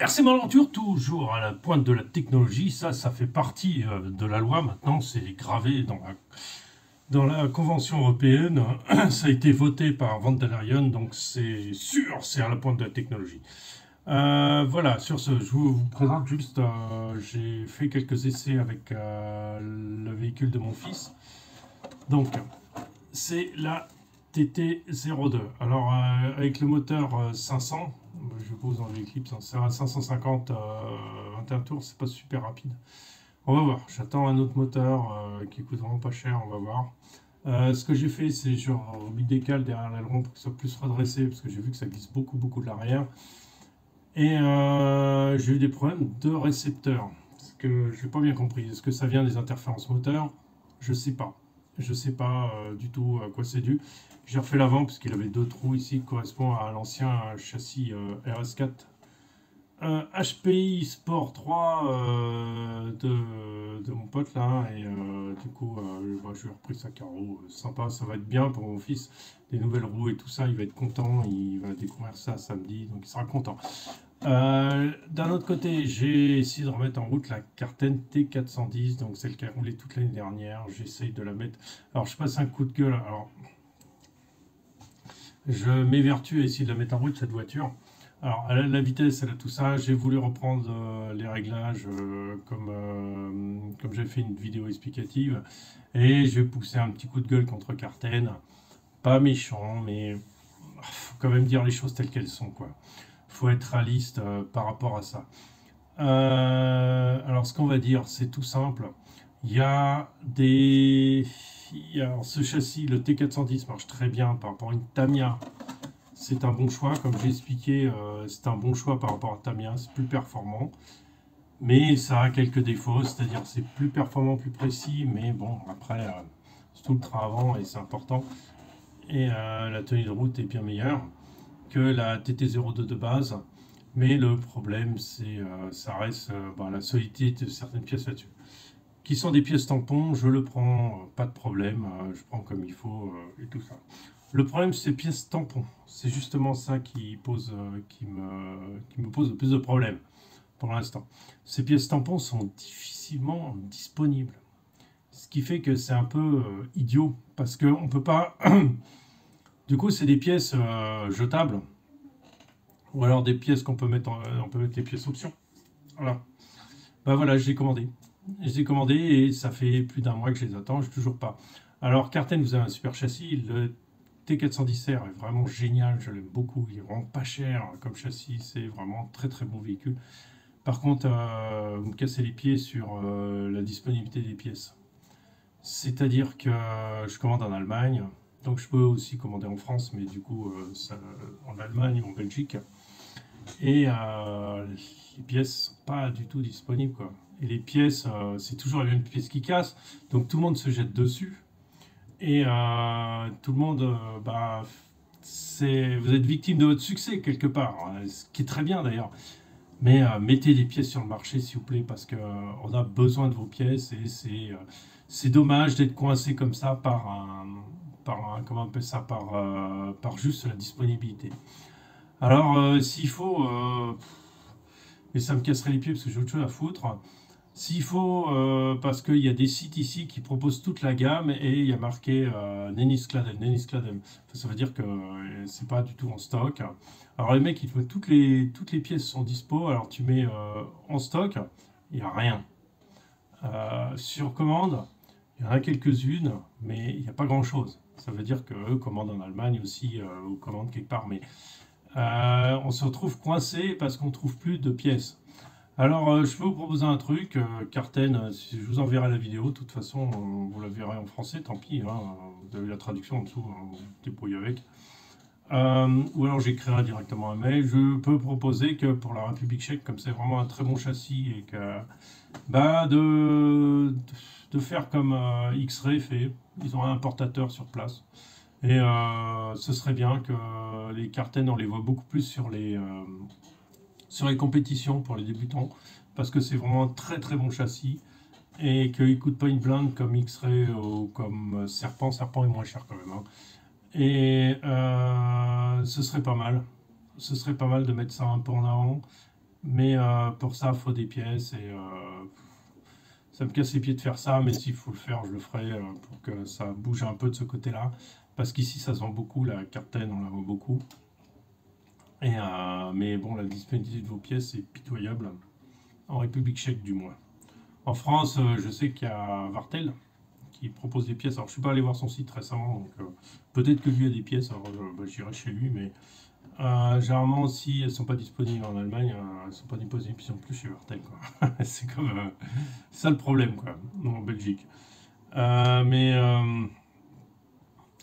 RC Malenture, toujours à la pointe de la technologie, ça fait partie de la loi maintenant, c'est gravé dans la Convention européenne, ça a été voté par Van der Leyen, donc c'est sûr, c'est à la pointe de la technologie. Voilà, sur ce, je vous présente juste, j'ai fait quelques essais avec le véhicule de mon fils. Donc, c'est la TT02. Alors, avec le moteur 500, je pose dans les clips, c'est un 550 21 tours, c'est pas super rapide. On va voir, j'attends un autre moteur qui coûte vraiment pas cher, on va voir. Ce que j'ai fait, c'est genre mis des cales derrière l'aileron pour que ça soit plus redressé, parce que j'ai vu que ça glisse beaucoup de l'arrière. Et j'ai eu des problèmes de récepteurs, ce que je n'ai pas bien compris. Est-ce que ça vient des interférences moteurs? Je sais pas. Je sais pas du tout à quoi c'est dû. J'ai refait l'avant parce qu'il avait deux trous ici qui correspondent à l'ancien châssis RS4 HPI Sport 3 de mon pote là. Et du coup, je lui ai repris sa carreau. Sympa, ça va être bien pour mon fils. Des nouvelles roues et tout ça, il va être content. Il va découvrir ça samedi, donc il sera content. D'un autre côté, j'ai essayé de remettre en route la Carten T410, donc celle qui a roulé toute l'année dernière. J'essaye de la mettre. Alors, je passe un coup de gueule. Alors, je m'évertue à essayer de la mettre en route, cette voiture. Alors, elle a la vitesse, elle a tout ça. J'ai voulu reprendre les réglages comme j'ai fait une vidéo explicative. Et j'ai poussé un petit coup de gueule contre Carten. Pas méchant, mais faut quand même dire les choses telles qu'elles sont, quoi. Faut être réaliste par rapport à ça. Alors, ce qu'on va dire, c'est tout simple. Il y a des. Alors, ce châssis, le T410, marche très bien par rapport à une Tamiya. C'est un bon choix, comme j'ai expliqué, c'est un bon choix par rapport à Tamiya, c'est plus performant. Mais ça a quelques défauts, c'est-à-dire c'est plus performant, plus précis, mais bon, après, c'est tout le train avant et c'est important. Et la tenue de route est bien meilleure que la TT02 de base. Mais le problème, c'est ça reste la solidité de certaines pièces là-dessus. Qui sont des pièces tampons, je le prends, pas de problème, je prends comme il faut et tout ça. Le problème, c'est ces pièces tampons. C'est justement ça qui me pose le plus de problèmes pour l'instant. Ces pièces tampons sont difficilement disponibles. Ce qui fait que c'est un peu idiot, parce qu'on ne peut pas... Du coup, c'est des pièces jetables, ou alors des pièces qu'on peut mettre, on peut mettre les pièces options. Voilà. Ben voilà, je les ai commandées. Je les ai commandées et ça fait plus d'un mois que je les attends, je n'ai toujours pas. Alors, Carten, vous avez un super châssis. Le T410R est vraiment génial, je l'aime beaucoup. Il est vraiment pas cher comme châssis, c'est vraiment très bon véhicule. Par contre, vous me cassez les pieds sur la disponibilité des pièces. C'est-à-dire que je commande en Allemagne, donc je peux aussi commander en France, mais du coup, en Allemagne ou en Belgique. Et les pièces sont pas du tout disponibles, quoi. Et les pièces, c'est toujours la même pièce qui casse, donc tout le monde se jette dessus. Et tout le monde, vous êtes victime de votre succès quelque part, ce qui est très bien d'ailleurs. Mais mettez des pièces sur le marché, s'il vous plaît, parce qu'on a besoin de vos pièces et c'est dommage d'être coincé comme ça comment on appelle ça, par juste la disponibilité. Alors, s'il faut, mais ça me casserait les pieds parce que j'ai autre chose à foutre. S'il faut, parce qu'il y a des sites ici qui proposent toute la gamme et il y a marqué Nenniskladden. Enfin, ça veut dire que c'est pas du tout en stock. Alors les mecs, ils te mettent toutes les pièces sont dispo. Alors tu mets en stock, il n'y a rien. Sur commande, il y en a quelques-unes, mais il n'y a pas grand-chose. Ça veut dire qu'eux commandent en Allemagne aussi ou commandent quelque part. Mais on se retrouve coincé parce qu'on ne trouve plus de pièces. Alors, je peux vous proposer un truc, Carten, je vous enverrai la vidéo, de toute façon, vous la verrez en français, tant pis, hein, vous avez la traduction en dessous, hein, vous vous débrouillez avec. Ou alors j'écrirai directement un mail. Je peux proposer que pour la République tchèque, comme c'est vraiment un très bon châssis, et que de faire comme X-Ray fait, ils ont un importateur sur place. Et ce serait bien que les Carten, on les voit beaucoup plus sur les compétitions pour les débutants, parce que c'est vraiment un très bon châssis et qu'il ne coûte pas une blinde comme X-Ray ou comme Serpent. Serpent est moins cher quand même, hein. Et ce serait pas mal. Ce serait pas mal de mettre ça un peu en avant Mais pour ça, il faut des pièces et ça me casse les pieds de faire ça, mais s'il faut le faire, je le ferai pour que ça bouge un peu de ce côté-là. Parce qu'ici, ça se vend beaucoup, la cartaine, on la voit beaucoup. Et, mais bon, la disponibilité de vos pièces est pitoyable, en République tchèque du moins. En France, je sais qu'il y a Vartel qui propose des pièces. Alors, je suis pas allé voir son site récemment, donc peut-être que lui a des pièces, alors bah, j'irai chez lui, mais généralement, si elles sont pas disponibles en Allemagne, elles sont pas disponibles non plus chez Vartel, quoi. C'est comme ça le problème, quoi, en Belgique. Mais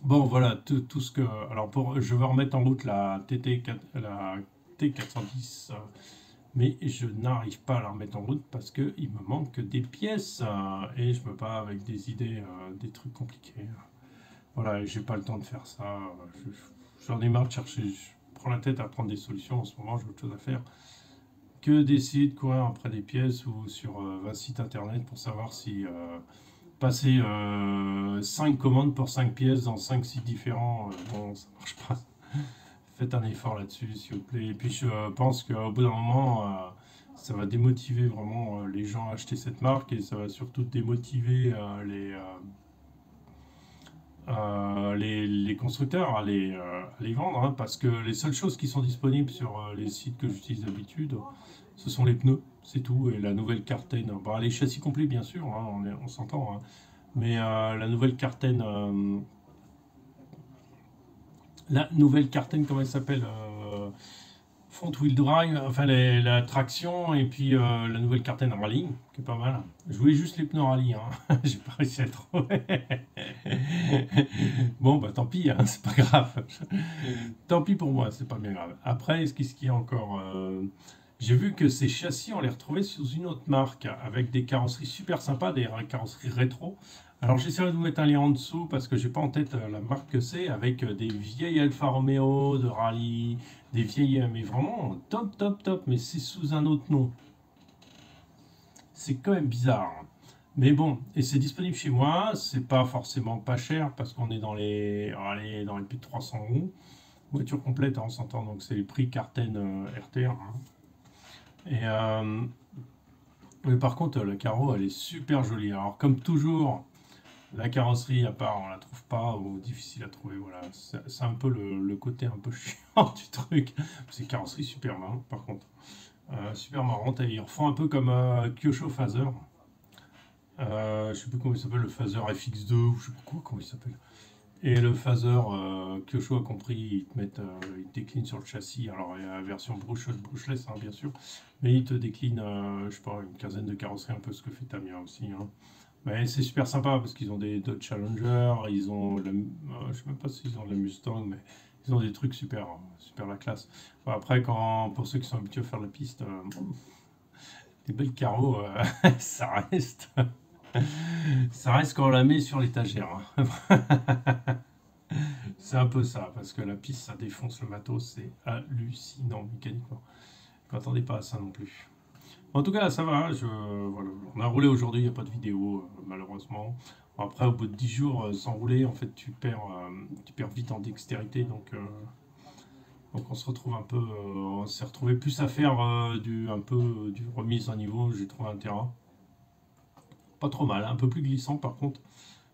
bon, voilà, tout ce que. Alors, je vais remettre en route la la T410, mais je n'arrive pas à la remettre en route parce qu'il me manque des pièces et je me bats avec des idées, des trucs compliqués. Voilà, et j'ai pas le temps de faire ça. J'en ai marre de chercher. Je prends la tête à prendre des solutions en ce moment, j'ai autre chose à faire que d'essayer de courir après des pièces ou sur un site internet pour savoir si passer 5 commandes pour 5 pièces dans 5 sites différents, bon, ça marche pas. Faites un effort là-dessus, s'il vous plaît. Et puis je pense qu'au bout d'un moment, ça va démotiver vraiment les gens à acheter cette marque et ça va surtout démotiver les constructeurs à les vendre, hein, parce que les seules choses qui sont disponibles sur les sites que j'utilise d'habitude, ce sont les pneus, c'est tout, et la nouvelle cartaine. Bon, les châssis complets, bien sûr, hein, on s'entend, hein, mais la nouvelle cartaine, comment elle s'appelle front wheel drive, enfin la traction, et puis la nouvelle cartaine rallye, qui est pas mal. Je voulais juste les pneus rallye, hein. J'ai pas réussi à trouver. Bon, bah tant pis, hein, c'est pas grave. Tant pis pour moi, c'est pas bien grave. Après, ce qu'il y a encore j'ai vu que ces châssis, on les retrouvait sous une autre marque, avec des carrosseries super sympas, des carrosseries rétro. Alors j'essaierai de vous mettre un lien en dessous, parce que j'ai pas en tête la marque que c'est, avec des vieilles Alfa Romeo de rallye, des vieilles, mais vraiment top, top, top, mais c'est sous un autre nom. C'est quand même bizarre. Mais bon, et c'est disponible chez moi, c'est pas forcément pas cher, parce qu'on est allez, dans les plus de 300 euros. Voiture complète, hein, on s'entend, donc c'est les prix Carten RTR, hein. Et mais par contre, la carreau, elle est super jolie. Alors, comme toujours, la carrosserie, à part, on la trouve pas ou difficile à trouver. Voilà, c'est un peu le côté un peu chiant du truc. C'est une carrosserie super marrante, par contre. Super marrante. Et ils refont un peu comme Kyosho Phaser. Je sais plus comment il s'appelle, le Phaser FX2 ou je sais pas quoi, comment il s'appelle. Et le phaser, Kyosho a compris, ils te déclinent sur le châssis. Alors, il y a la version brushless, hein, bien sûr, mais ils te déclinent, je sais pas, une quinzaine de carrosseries, un peu ce que fait Tamiya aussi, hein. Mais c'est super sympa parce qu'ils ont des Dodge Challenger, ils ont je sais même pas s'ils ont de la Mustang, mais ils ont des trucs super, hein, super la classe. Bon, après, pour ceux qui sont habitués à faire la piste, les belles carreaux, ça reste, ça reste quand on la met sur l'étagère, hein. C'est un peu ça, parce que la piste, ça défonce le matos, c'est hallucinant mécaniquement. Je m'attendais pas à ça non plus. En tout cas, ça va, voilà. On a roulé aujourd'hui, il n'y a pas de vidéo, malheureusement. Après, au bout de 10 jours sans rouler, en fait, tu perds vite en dextérité, donc on se retrouve un peu, on s'est retrouvé plus à faire un peu du remise à niveau. J'ai trouvé un terrain pas trop mal, un peu plus glissant par contre,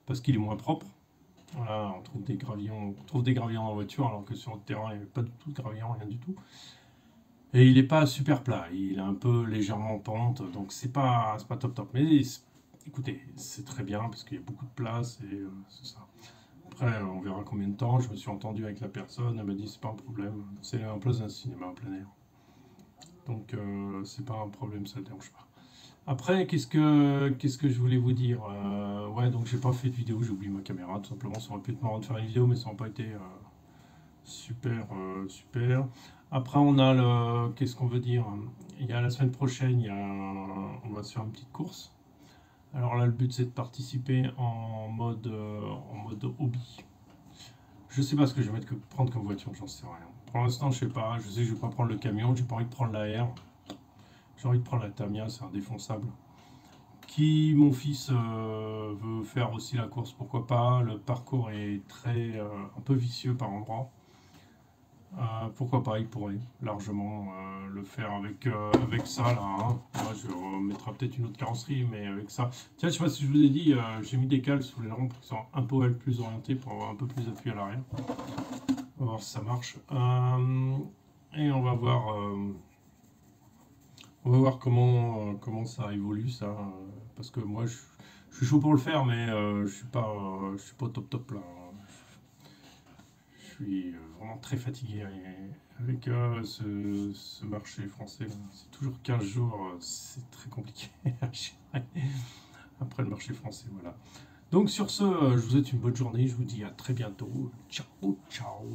parce qu'il est moins propre. Voilà, on trouve des gravillons en voiture, alors que sur le terrain, il n'y avait pas du tout de gravillons, rien du tout. Et il n'est pas super plat, il est un peu légèrement en pente, donc c'est pas top top. Mais écoutez, c'est très bien parce qu'il y a beaucoup de place et c'est ça. Après, on verra combien de temps. Je me suis entendu avec la personne, elle m'a dit c'est pas un problème. C'est en place d'un cinéma en plein air. Donc c'est pas un problème, ça ne dérange pas. Après, qu'est-ce que je voulais vous dire ouais, donc j'ai pas fait de vidéo, j'ai oublié ma caméra, tout simplement. Ça aurait pu être marrant de faire une vidéo, mais ça n'a pas été super, super. Après, on a qu'est-ce qu'on veut dire? Il y a la semaine prochaine, on va se faire une petite course. Alors là, le but c'est de participer en mode hobby. Je sais pas ce que je vais prendre comme voiture, j'en sais rien. Pour l'instant, je sais pas. Je sais que je vais pas prendre le camion, j'ai pas envie de prendre la R. J'ai envie de prendre la Tamiya, c'est indéfonçable. Qui, mon fils, veut faire aussi la course, pourquoi pas. Le parcours est un peu vicieux par endroits. Pourquoi pas, il pourrait largement le faire avec ça là. Hein. Moi, je remettrai peut-être une autre carrosserie, mais avec ça. Tiens, je sais pas si je vous ai dit, j'ai mis des cales sous les lampes qui sont un peu plus orientées pour avoir un peu plus d'appui à l'arrière. On va voir si ça marche. Et on va voir comment ça évolue ça. Parce que moi, je suis chaud pour le faire, mais je suis pas au top là. Je suis vraiment très fatigué avec ce marché français. C'est toujours 15 jours, c'est très compliqué à gérer. Après le marché français, voilà. Donc sur ce, je vous souhaite une bonne journée, je vous dis à très bientôt. Ciao, ciao.